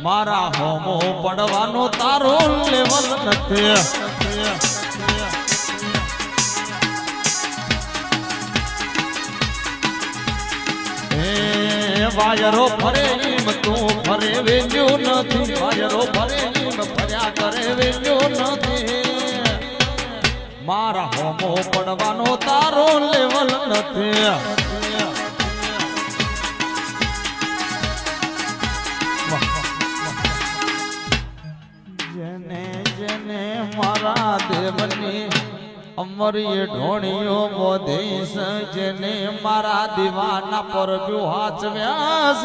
મારા હોમો પડવાનો તારો લેવલ નથી વાયરો ફરે એમ તું ફરે વેલ્યું નથી વાયરો ફરે એમ ફર્યા કરે વેલ્યું નથી મારા હોમો પડવાનો તારો લેવલ નથી જેને જેને મારા દેવની અમરીએ ઢોણીઓ મોધીશ જેને મારા દીવાના પર હાથ વ્યાસ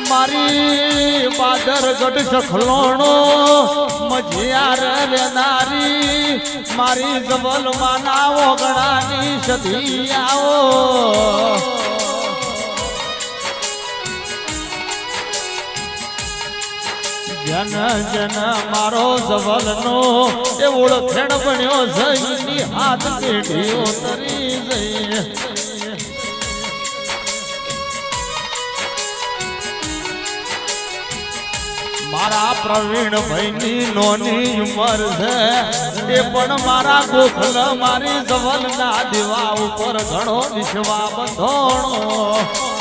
મારી બાદર ગઢ સખલોણો મજિયાર વેનારી મારી જબલ માના ઓગણાની સધી આવો જન જન મારો સવલનો એ ઓળખેણ બન્યો જઈની હાથ પેઢીઓ તરી જઈ મારા પ્રવીણ ભાઈની નોની ઉંમર છે એ પણ મારા ગોખલ મારી સવલના દીવા ઉપર ઘણો વિશ્વા બંધોણો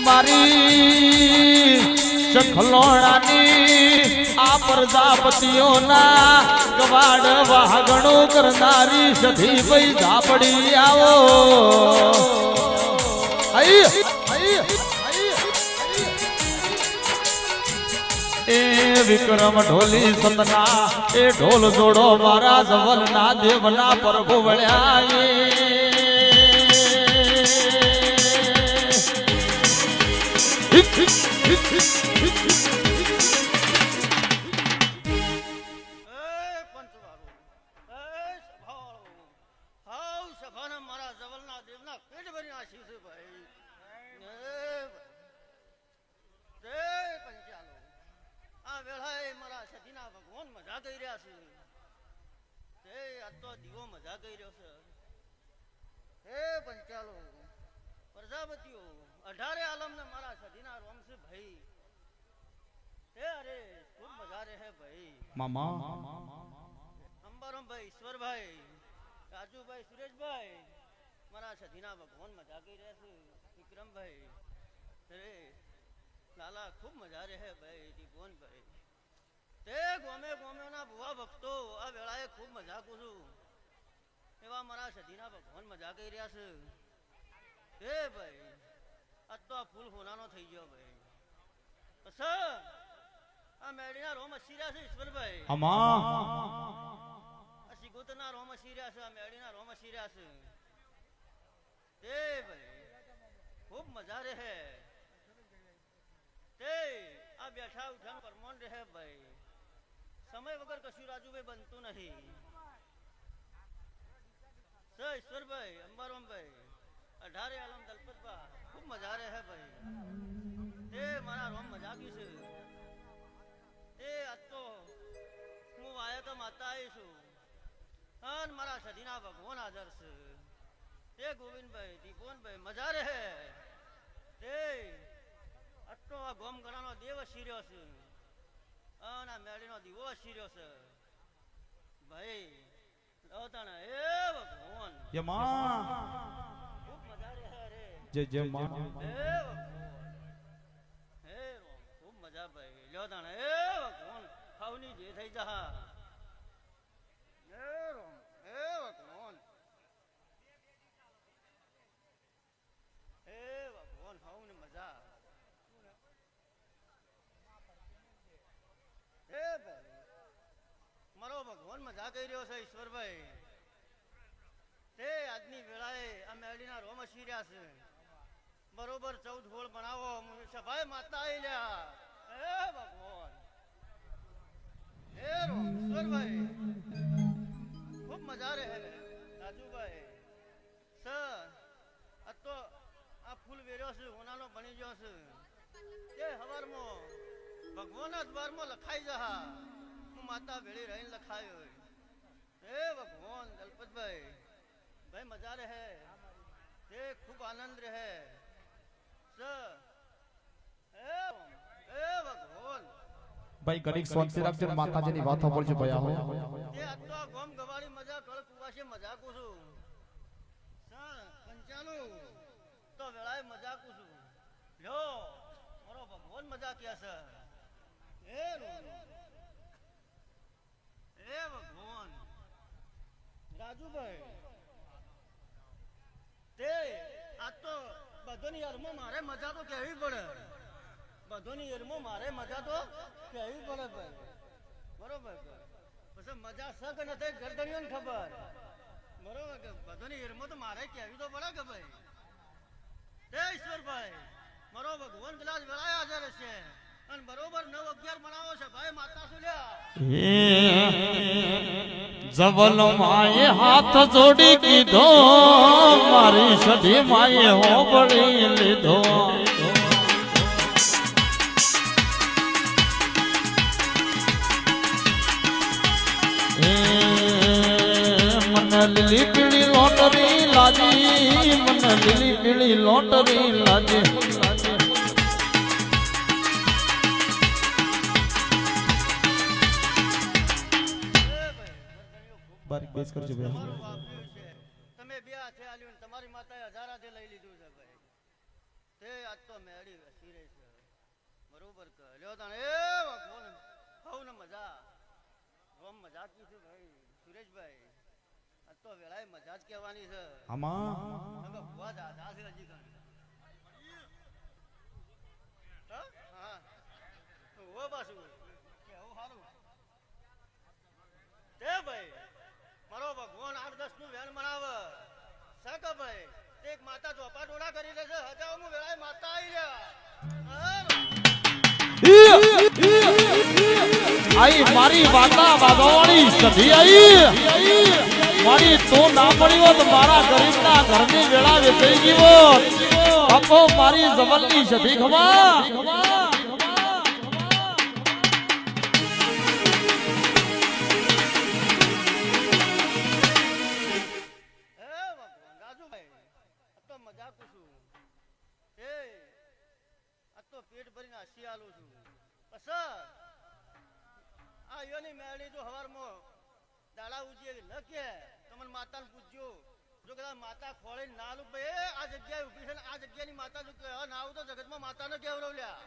મારી સખલોણાની આ પ્રજાપતિઓના કવાડ વાગણો કરનારી સધી ભાઈ ઝાપડી આવો એ વિક્રમ ઢોલી સતના એ ઢોલ જોડો મારા જવલના દેવના પ્રભુ વળ્યા પ્રજાપતિઓ 18 આલમ ને મારા સધીના રોમસે ભાઈ હે અરે ખૂબ મજા રે હે ભાઈ મામા અંબરમ ભાઈ ઈશ્વરભાઈ રાજુભાઈ સુરેશભાઈ મારા સધીના ભગવાન મજા કરી રહ્યા છે વિક્રમભાઈ અરે લાલા ખૂબ મજા રે હે ભાઈ દીપોનભાઈ તે ગોમે ગોમેના ભુવા ભક્તો આ વેળાએ ખૂબ મજા કરું એવા મારા સધીના ભગવાન મજા કરી રહ્યા છે હે ભાઈ આ તો આ ફૂલ હોનાનો થઈ ગયો ભાઈ બસ આ મેડીના રોમ અસીર્યા છે ઈશ્વરભાઈ અમા આ સિગોતના રોમ અસીર્યા છે આ મેડીના રોમ અસીર્યા છે હે ભાઈ ખૂબ મજા રહે તે આ બેઠા ઉઠાનું પરમોન રહે ભાઈ સમય વગર કશું રાજુભાઈ બનતું નહીં ઈશ્વરભાઈ અંબારામભાઈ 18 આલમ દલપતબા ખૂબ મજા રહે ભાઈ તે મારા રોમ મજાકી છે તે આજ તો હું આયા તો માતા આવી છું અને મારા સધીના ભગવાન હાજર છે તે ગોવિંદભાઈ દીપોનભાઈ મજા રહે તે આજ તો આ ગોમ ગણાનો દેવ શીર્યો છે અને આ મેળીનો દીવો શીર્યો છે ભાઈ લોતાણા એ ભગવાન યમા ખૂબ મજા રહે રે જય જય માં હે રોમ ખૂબ મજા ભાઈ લોતાણા એ ભગવાન ખાવની જે થઈ જા હે રોમ હે ભગવાન હે ભગવાન ખાવની મજા હે ભાઈ મારો ભગવાન મજા કરી રહ્યો છે ઈશ્વરભાઈ તે આજની વેળાએ આ મેળીના રોમ અસીર્યા છે બરોબર 14 હોળ બનાવો સભાએ માતા આવી લ્યા હે ભગવાન હે રોમ ઈશ્વરભાઈ ખૂબ મજા રહે રાજુભાઈ સર આ તો આ ફૂલ વેર્યો છે હોનાનો બની ગયો છે તે હવારમાં ભગવાનના દ્વારમાં લખાઈ જા હું માતા ભેળી રહીને લખાયો हे भगवान दलपत भाई भाई मजा रहे हे खूब आनंद रहे हे भगवान ભાઈ ઘડીક શાંતિ રાખજો ને માતાજીની વાતો બોલજો ભાઈ આવો તે આટલો ગોમ ગવાળી મજા કળ કુવાશે મજા કુછું સર પંચાલુ તો વેળાએ મજા કુછું લ્યો મારો ભગવાન મજા ક્યાં છે હે ભગવાન રાજુભાઈ તે આ તો બધોની યારમાં મારે મજા તો કહેવી પડે બધોની યારમાં મારે મજા તો કહેવી પડે ભાઈ બરોબર પછી મજા સગ નથી ગરદણીઓને ખબર બરોબર કે બધોની યારમાં તો મારે કહેવી તો પડે કે ભાઈ હે ઈશ્વરભાઈ મારો ભગવાન કદાચ વેળાએ હાજર હશે અને બરોબર 9-11 બનાવો છે ભાઈ માતા સુલ્યા જવલ માએ હાથ જોડી કીધો મારી સધી માએ હોબળી લીધો મને લીલી પીળી લોટરી લાજી મને લીલી પીળી લોટરી લાજી બારીક બેસ કરજો ભાઈ તમારું વાપર્યું છે તમે બે હાથે આલ્યું ને તમારી માતાએ 1000 હાથે લઈ લીધું છે ભાઈ તે આજ તો મેળી વેસી રહી છે બરોબર કે લ્યો તાણે એ ભગવાન હવ ને મજા રોમ મજા કીધું ભાઈ સુરેશભાઈ આજ તો વેળાએ મજા જ કહેવાની છે આમાં હવે ભુવા દાદા છે હજી કાંઈ હા તો ઓ પાછું કેવું સારું તે ભાઈ મારો ભગવાન 8-10 નું વેણ મનાવે સક ભાઈ એક માતા ચોપા ડોળા કરી દેશે હજાવ હું વેળાએ માતા આવી આઈ મારી વાતા બાબાવાળી સધી આઈ મારી તો ના પડી હોત મારા ગરીબના ઘરની વેળા વેચાઈ ગઈ હોત બાપો મારી જવલની સધી ખમા પેટ ભરીને હસી આલું છું બસ આ યોની મેળી તો હવારમાં દાડા ઉજીએ ન કે તમને માતાને પૂછજો જો કદાચ માતા ખોળે ના આલું ભાઈ આ જગ્યાએ ઊભી છે ને આ જગ્યાની માતા જો કે ના આવું તો જગતમાં માતાને કેવડવ્યા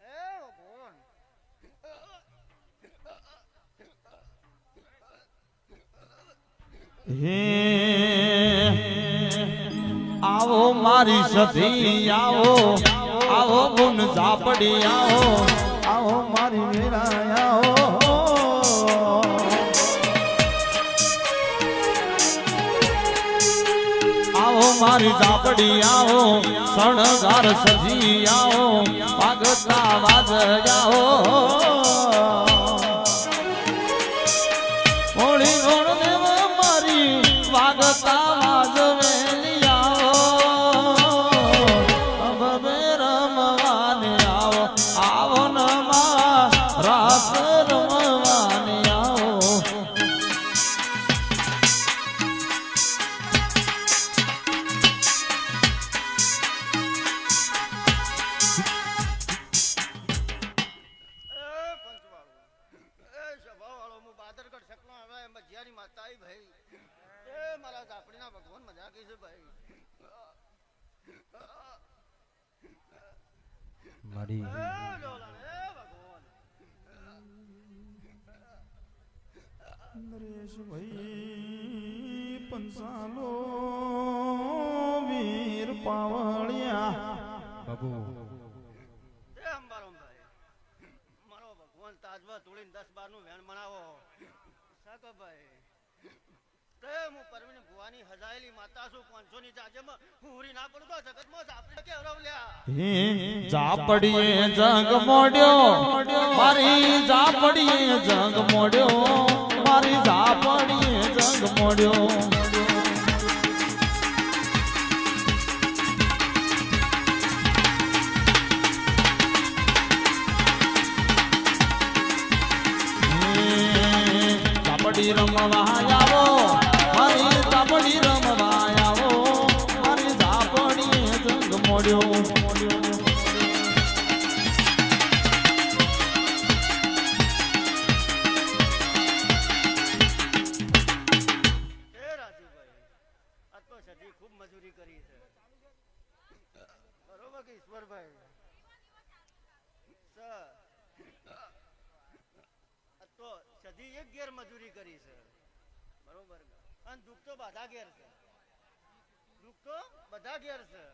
એ ભગવાન હે આવો મારી સધી આવો આવો ગુણ ઝાપડી આવો મારી વેળા આવો મારી ઝાપડી આવો શણગાર સજી આવો વાગતા વાજ જાઓ હોળી ગોળ દેવ મારી વાગતા વાજવે મારી નરેશ ભાઈ પંસાલો વીર પાવળિયા બાબુ મારો ભગવાન તાજવા તોડીને 10-12 નું વેણ મનાવો સાકો ભાઈ તે હું પરવીને ભુવાની હજાયેલી માતા છું 500 ની જાજેમાં હુરી ના પડું તો જગતમાં આપણે કેવરવલ્યા ઝાપડીએ જંગ મોડ્યો મારી ઝાપડીએ જંગ મોડ્યો મારી ઝાપડીએ જંગ મોડ્યો ઝાપડી રમવા આવો મારી ઝાપડી રમવા આવો મારી ઝાપડી જંગ મોડ્યો એ રાજુભાઈ આ તો સધી ખૂબ મજૂરી કરી છે બરોબર કે ઈશ્વરભાઈ સર આ તો સધી એક ગેર મજૂરી કરી છે બરોબર અને દુઃખ તો બધા ઘેર છે દુઃખ તો બધા ઘેર છે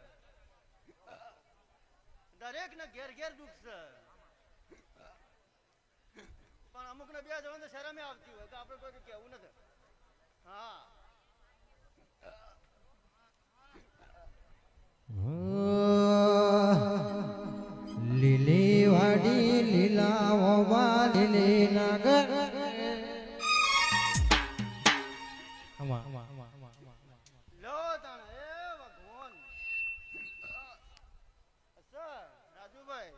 દરેક ને ઘેર ઘેર દુઃખ છે પણ અમુક ને બે જવાનું શરમે આવતી હોય તો આપણે કોઈ કેવું નથી હા લીલી વાડી લીલા ઓવા લીલી નાગર લો તાણ એ ભગવાન સર રાજુભાઈ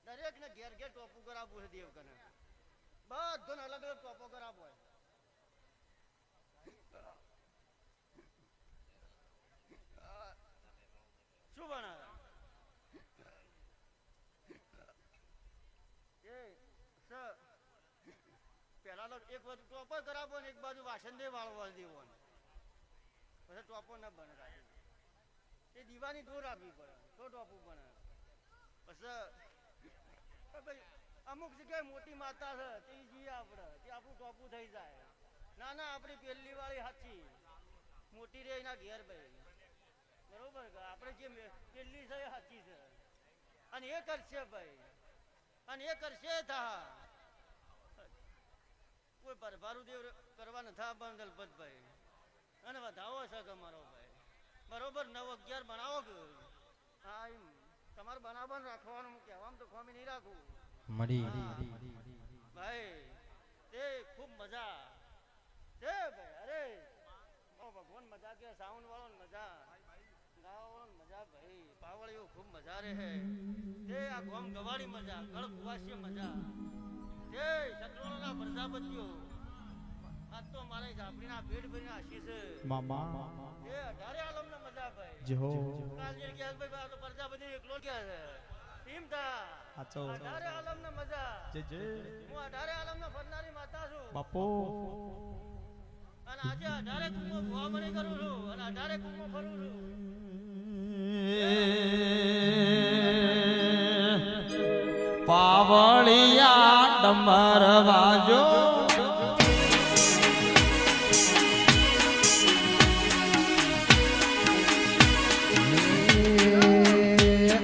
દરેક ને ઘેર ઘેર ટોપું કરાવવું છે દેવ કને બધું અલગ અલગ ટોપો કરાવવો હોય શું બનાવે એ સર પેલા તો એક બાજુ ટોપર કરાવવો ને એક બાજુ વાસણ દે વાળવા દેવો પછી ટોપો ન બને રાજુ એ દીવાની દૂર આપવી પડે તો ટોપું બને પછી ભાઈ અમુક જગ્યાએ મોટી માતા છે તે જઈએ આપણે તે આપણું ટોપું થઈ જાય ના ના આપણી પેલી વાળી સાચી મોટી રે એના ઘેર ભાઈ બરોબર કે આપણે જે પેલી છે એ સાચી છે અને એ કરશે ભાઈ અને એ કરશે થા કોઈ પરભારું દેવ કરવા નથી બંધ દલપતભાઈ અને વધાવો છે કે મારો ભાઈ બરોબર 9-11 બનાવો કે હા એમ તમારે બનાવવાનું રાખવાનું કહેવામાં તો ખોમી નહીં રાખું મળી ભાઈ તે ખૂબ મજા તે ભાઈ અરે ઓ ભગવાન મજા કે સાઉન્ડ વાળો મજા ગાવા વાળો મજા ભાઈ પાવળીઓ ખૂબ મજા રહે તે આ ગોમ ગવાડી મજા ગળ કુવાસી મજા તે શત્રુઓના પ્રજાપતિઓ આજ તો મારા ઝાપડીના પેટ ભરીને આશીષ મામા એ 18 આલમને મજા ભાઈ જો કાલ જે કે ભાઈ આ તો પ્રજાપતિ એકલો ક્યાં છે એમ તા આચો 18 આલમને મજા જે જે હું 18 આલમને ફરનારી માતા છું બાપો અને આજે 18 કુંભો ભવામણી કરું છું અને 18 કુંભો ફરું છું પાવળિયા ડમર વાજો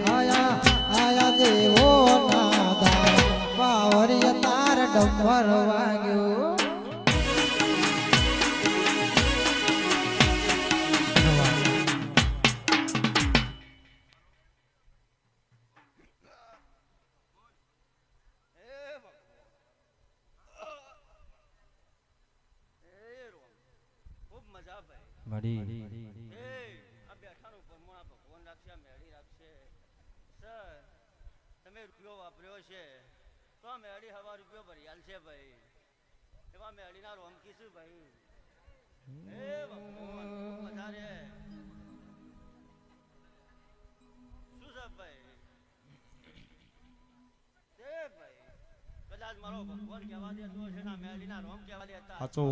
આયા આયા દેવો નાદા બાવરિયા તાર ડમર વાગ્યો ખૂબ મજા ભાઈ મળી એ આ બેઠાનું પરમોણા ભગવાન રાખશે આ મેળી રાખશે સર તમે રૂપિયો વાપર્યો છે તો આ મેળી હવા રૂપિયો ભરી આલશે ભાઈ એવા મેળીના રોમકી શું ભાઈ એ ભગવાન ખૂબ મજા રે શું છે ભાઈ તે ભાઈ કદાચ મારો ભગવાન કહેવા દેતો હશે ને મેળીના રોમ કહેવા દેતા આચો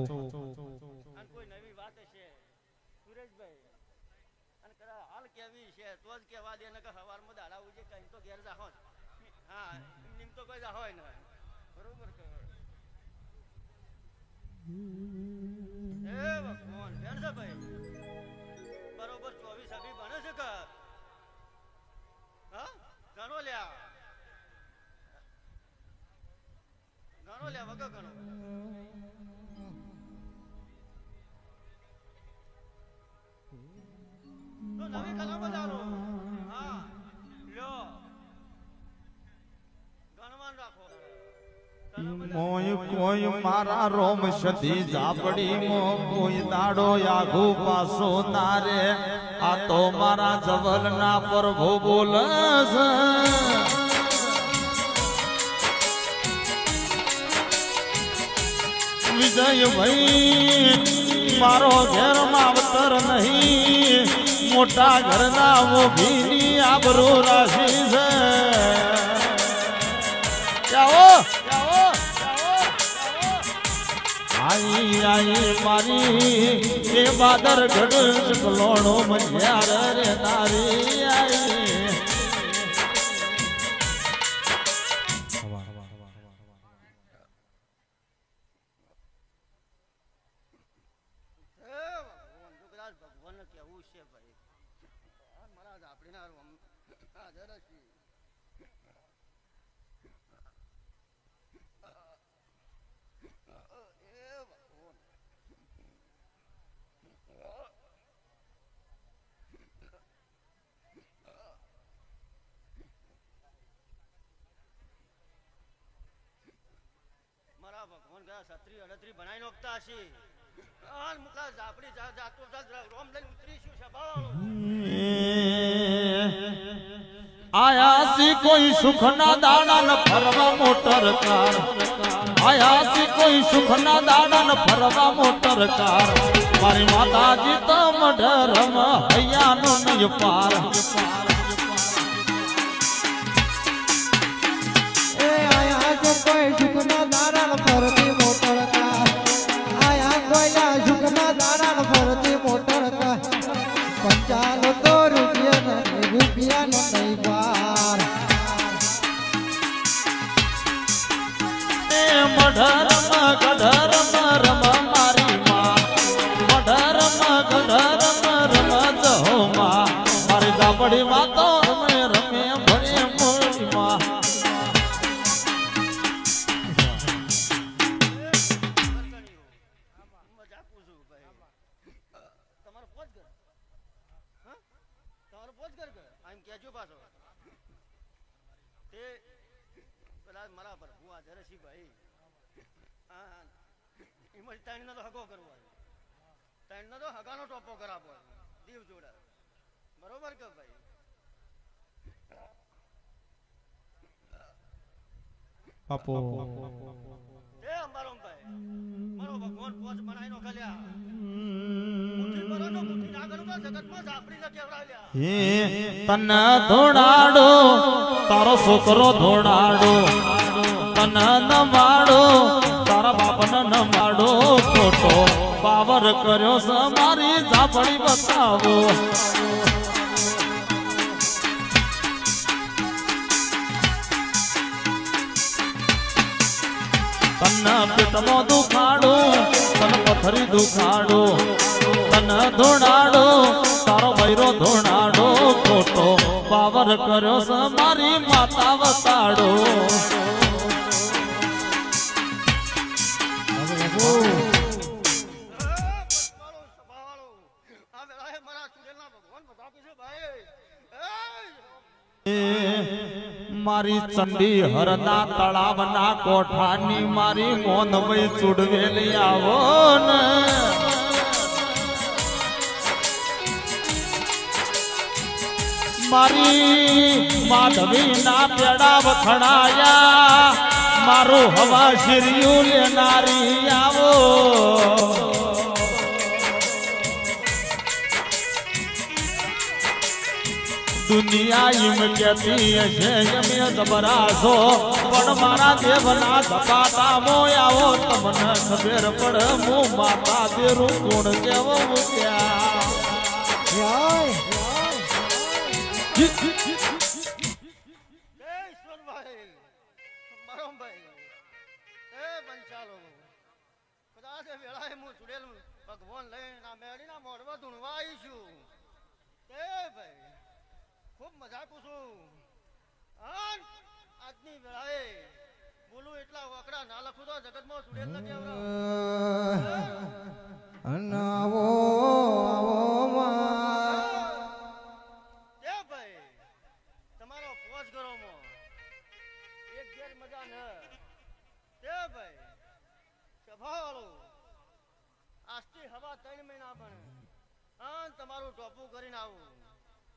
અને કોઈ નવી વાત હશે સુરેશભાઈ અને કદાચ હાલ કેવી છે તો જ કહેવા દે ને કે સવારમાં દાડા ઉજે કઈ તો ઘેર જાહો હા એમ તો કોઈ જાહો ને બરોબર કે એ ભગવાન બેન છે ભાઈ બરોબર 24 અભી બને છે કે હા ઘણો લ્યા વગર ઘણો તો નવી કલા બજારો હા લ્યો ગણવાન રાખો મોય કોઈ મારા રોમ સધી ઝાપડી મો કોઈ દાડો આઘુ પાસો તારે આ તો મારા જવલના પ્રભુ બોલસ વિજય ભાઈ મારો ઘેર માવતર નહીં મોટા ઘરના મોભીની આબરૂ રાશી છે આઈ આઈ મારી એ બાદર ગઢ કલોણો મજ્યાર રે તારી આઈ ભગવાન કેવું છે ભાઈ મારા ઝાપડીના હાજર છે મારા ભગવાન ગયા છત્રી અડત્રી બનાવી નોખતા છે મુકલા ઝાપડી જાતો રોમ લઈને ઉતરીશું છે આયા સી કોઈ સુખના દાડા ન ફરવા મોટર કાર આયા સી કોઈ સુખના દાડા ન ફરવા મોટર કાર મારી માતાજી તો મઢરમ હૈયાનો નહીં પાર એ આયા જો કોઈ સુખના દાડા ફરતી મોટર કાર આયા કોઈના સુખના દાડા ફરતી મોટર કાર પંચાલો તો રૂપિયાનો નહીં પાર એ મઢરમ ગઢરમ રમ મારી માં મઢરમ ગઢરમ રમ જહો માં મારી ઝાપડી માં તો રમે રમે ભણે મોટી માં મજાક પૂછું ભાઈ તમારો પોચ ઘર હા તમારો પોચ ઘર આમ કેજો પાછો તે પેલા મારા પર હું હાજર છે ભાઈ હા ઈમજ તાણીનો તો હગો કરવો તાણીનો તો હગાનો ટોપો કરાવો દીવ જોડા બરોબર કે ભાઈ બાપુ એ અમારો ભાઈ મારો ભગવાન પોચ બનાવી નો ખલ્યા મુઠ્ઠી ભરો તો મુઠ્ઠી ના કરું તો જગતમાં ઝાપડી ન કેવડાવ્યા હે તને ધોડાડો તારો છોકરો ધોડાડો તને નમાડો તારા બાપને નમાડો ખોટો પાવર કર્યો છે મારી ઝાપડી બતાવો તને પેટનો દુખાડો તને પથરી દુખાડો તને ધોડાડો તારો બૈરો ધોડાડો ખોટો પાવર કર્યો છે મારી માતા વતાડો મારી ચંડી હરના તળાવના કોઠાની મારી મોનભાઈ ચૂડવેલી આવો ને મારી માધવી ના પેડા વખણાયા મારું હવા શિર્યું લેનારી આવો દુનિયા ઈમ કેતી હશે અમે જબરાશો પણ મારા દેવના ધપાટા મોયાવો તમને ખબર પડે હું માતા દેરું ગુણ કેવો મૂક્યા ઈશ્વરભાઈ મારો ભાઈ એ બંચાલો કદાચ વેળાએ હું ચુડેલ ભગવાન લઈને આ મેળીના મોઢવા ધૂણવા આવી છું એ ભાઈ ખૂબ મજા પૂછું આજની વેળાએ બોલું એટલા વકડા ના લખું તો જગતમાં ચુડેલ નથી અનાવો ભાઈ તમારો પોચ ઘરોમાં એક ઘેર મજા ન તે ભાઈ સભાવાળો આજથી હવા 3 મહિના બને તમારું ટોપું કરીને આવું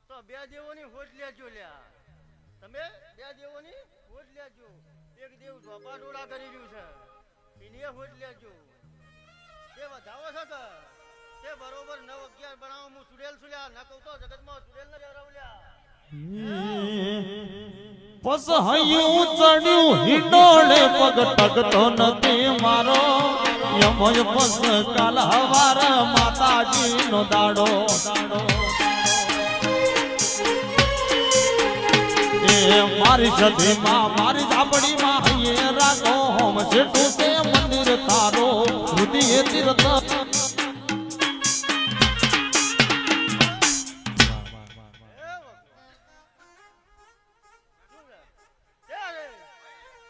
તો 2 દેવોની હોજ લેજો લ્યા તમે 2 દેવોની હોજ લેજો એક દેવ ઢોપા ડોળા કરી રહ્યું છે એની હોજ લેજો તે વધાવો છે કે તે બરોબર 9-11 બનાવો હું સુડેલ સુલ્યા ન કહું તો જગતમાં સુડેલ ન રહેવલ્યા પસ હૈયું ચડ્યું હિંડોળે પગ ટકતો નથી મારો યમય પસ કાલ હવાર માતાજીનો દાડો એ મારી સધીમાં મારી ઝાપડીમાં હૈયે રાખો હોમ જેટલું તે મંદિર તારો હૃદય તીર્થ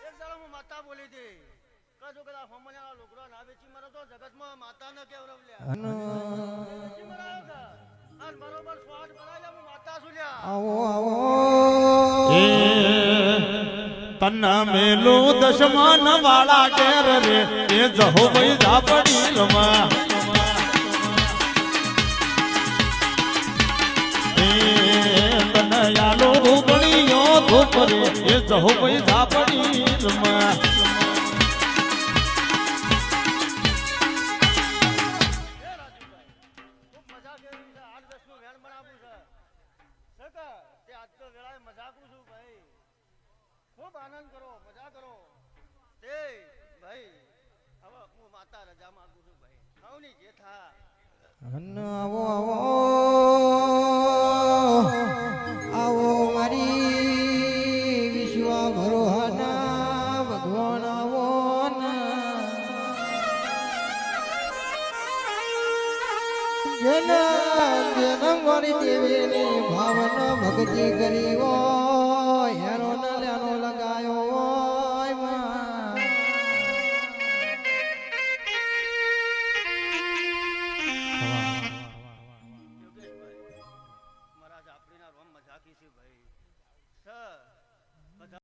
એક દાડો હું માતા બોલી હતી કજો કદા ફમણ્યા લોકરો ના વેચી મરો તો જગતમાં માતા ન કેવરવલ્યા વેચી મરાયો કે અને બરોબર સ્વાદ કરાયા હું માતા સુલ્યા આવો આવો તન મેલું દશમન વાળા ઘેર રે એ જહો ભાઈ ઝાપડી રમા તન યાલો રૂગણીઓ ધૂપ રે એ જહો ભાઈ ઝાપડી રમા ખૂબ મજા કેવી છે 8-10 નું વેણ બનાવું છે સકા તે આજ તો વેળાએ મજાકું છું ભાઈ ખૂબ આનંદ કરો મજા કરો તે ભાઈ હવે હું માતા રજા માંગુ છું ભાઈ આવની જે થા આવો આવો આવો મારી વિશ્વા ભરોહાના ભગવાન આવો જેના મારી દેવીની ભાવના ભક્તિ કરી હોય હેરો ન લેનો લગાયો હોય માં યોગેશભાઈ મારા ઝાપડીના રોમ મજાકી છે ભાઈ સ